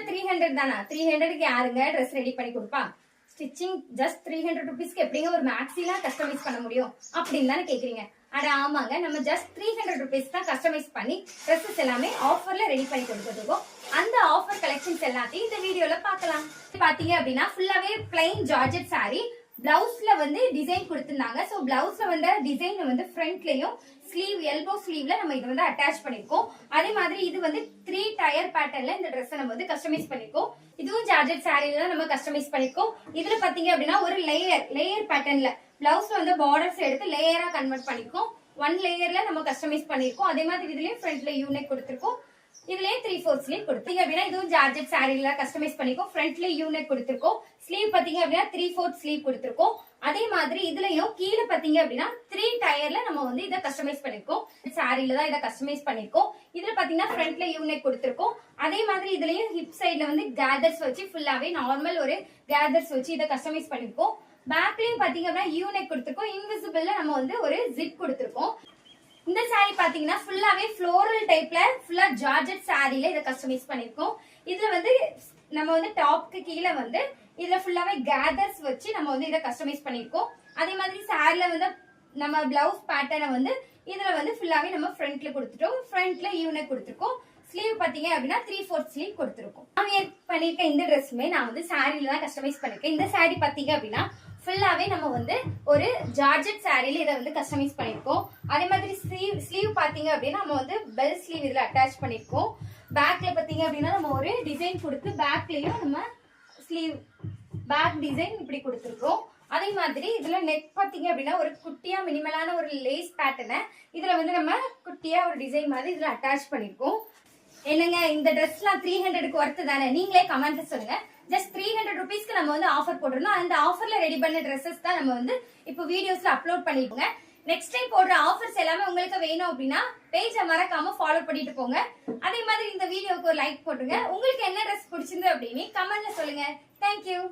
300 தானா? 300க்கு யாருங்க dress ready பண்ணி கொடுப்பா? ஸ்டிச்சிங் ஜஸ்ட் 300 ருபீஸ்க்கு எப்படிங்க ஒரு மேக்ஸிலாம் கஸ்டமைஸ் பண்ண முடியும் அப்படின்னு தானே கேக்குறீங்க. அட ஆமாங்க, நம்ம ஜஸ்ட் 300 ருபீஸ் தான் கஸ்டமைஸ் பண்ணி ட்ரெஸ்ஸஸ் எல்லாமே ஆஃபர்ல ரெடி பண்ணி கொடுத்துருக்கோம். அந்த ஆஃபர் கலெக்ஷன்ஸ் எல்லாத்தையும் இந்த வீடியோல பார்க்கலாம். பாத்தீங்க அப்படின்னா ஃபுல்லாவே பிளைன் ஜார்ஜெட் saree, பிளவுஸ்ல வந்து டிசைன் கொடுத்திருந்தாங்க. சோ பிளவுஸ்ல வந்து டிசைன் வந்து ஃப்ரண்ட்லயும் ஸ்லீவ் எல்போ ஸ்லீவ்ல நம்ம இது வந்து அட்டாச் பண்ணிருக்கோம். அதே மாதிரி இது வந்து 3 டயர் பேட்டர்ன்ல இந்த ட்ரெஸ் நம்ம வந்து கஸ்டமைஸ் பண்ணிருக்கோம். இதுவும் ஜார்ஜெட் சாரில தான் நம்ம கஸ்டமைஸ் பண்ணிருக்கோம். இதுல பாத்தீங்க அப்படின்னா ஒரு லேயர் பேட்டர்ன்ல பிளவுஸ்ல வந்து பார்டர்ஸ் எடுத்து லேயரா கன்வெர்ட் பண்ணிருக்கோம். 1 லேயர்ல நம்ம கஸ்டமைஸ் பண்ணிருக்கோம். அதே மாதிரி இதுலயும் ஃப்ரண்ட்ல யூனிக் கொடுத்திருக்கோம். இதுலயே 3/4 ஸ்லீவ் கொடுத்தீங்க அப்படின்னா இதுவும் ஜார்ஜெட் சாரில கஸ்டமைஸ் பண்ணிருக்கோம். ஃப்ரண்ட்ல யூனிக் கொடுத்திருக்கோம். ஸ்லீவ் பாத்தீங்க அப்படின்னா 3/4 ஸ்லீவ் கொடுத்திருக்கோம். அதே மாதிரி இதுலயும் கீழே பாத்தீங்க அப்படின்னா 3 டயர்ல நம்ம வந்து இதை கஸ்டமைஸ் பண்ணிருக்கோம். சாரில தான் இதை கஸ்டமைஸ் பண்ணிருக்கோம். இதுல பாத்தீங்கன்னா ஃப்ரண்ட்ல யூனிக் கொடுத்திருக்கோம். அதே மாதிரி இதுலயும் ஹிப் சைட்ல வந்து கேதர்ஸ் வச்சு ஃபுல்லாவே நார்மல் ஒரு கேதர்ஸ் வச்சு இதை கஸ்டமைஸ் பண்ணிருக்கோம். பேக்லயும் பாத்தீங்க அப்படின்னா யூனிக் கொடுத்திருக்கோம். இன்விசிபிள்ல நம்ம வந்து ஒரு ஜிப் கொடுத்திருக்கோம். இந்த சாரி பாத்தீங்கன்னா ஃபுல்லாவே ஃப்ளோரல் டைப்ல ஃபுல்லா ஜார்ஜெட் சாரில இதை கஸ்டமைஸ் பண்ணிருக்கோம். இதுல வந்து நம்ம வந்து டாப்க்கு கீழே வந்து இதுல ஃபுல்லாவே கேதர்ஸ் வச்சு நம்ம வந்து இதை கஸ்டமைஸ் பண்ணிருக்கோம். அதே மாதிரி சாரில வந்து நம்ம பிளவுஸ் பேட்டர்னை வந்து இதுல வந்து ஃபுல்லாவே நம்ம ஃப்ரண்ட்ல கொடுத்துட்டோம். ஃப்ரண்ட்ல யூனிக் கொடுத்துருக்கோம். ஸ்லீவ் பாத்தீங்க அப்படின்னா 3/4 ஸ்லீவ் கொடுத்துருக்கோம். நான் வேர் பண்ணிருக்க இந்த ட்ரெஸ்ஸுமே நான் வந்து சாரில தான் கஸ்டமைஸ் பண்ணிருக்கேன். இந்த சாரி பாத்தீங்க அப்படின்னா ஃபுல்லாவே நம்ம வந்து ஒரு ஜார்ஜெட் சாரில இதை வந்து கஸ்டமைஸ் பண்ணிருக்கோம். அதே மாதிரி ஸ்லீவ் பாத்தீங்க அப்படின்னா நம்ம வந்து பெல் ஸ்லீவ் இதுல அட்டாச் பண்ணிருக்கோம். பேக்ல பாத்தீங்க அப்படின்னா நம்ம ஒரு டிசைன் கொடுத்து பேக்லயும் நம்ம ஸ்லீவ் பேக் டிசைன் இப்படி கொடுத்துருக்கோம். அதே மாதிரி இதுல நெக் பாத்தீங்க அப்படின்னா ஒரு குட்டியா மினிமலான ஒரு லேஸ் பேட்டர்னை இதுல வந்து நம்ம குட்டியா ஒரு டிசைன் மாதிரி இதுல அட்டாச் பண்ணிருக்கோம். என்னங்க இந்த ட்ரெஸ்லாம் 300க்கு ஒர்த்து தானே? நீங்களே கமெண்ட்ல சொல்லுங்க. ஜஸ்ட் 300 ருபீஸ்க்கு நம்ம வந்து ஆஃபர் போட்டிருந்தோம். அந்த ஆஃபர்ல ரெடி பண்ண ட்ரெஸ்ஸஸ் தான் நம்ம வந்து இப்போ வீடியோஸ்ல அப்லோட் பண்ணிருக்கோங்க. நெக்ஸ்ட் டைம் போடுற ஆஃபர்ஸ் எல்லாமே உங்களுக்கு வேணும் அப்படின்னா பேஜை மறக்காம ஃபாலோ பண்ணிட்டு போங்க. அதே மாதிரி இந்த வீடியோக்கு ஒரு லைக் போட்டுருங்க. உங்களுக்கு என்ன ட்ரெஸ் பிடிச்சிருந்து அப்படின்னு கமெண்ட்ல சொல்லுங்க. தேங்க்யூ.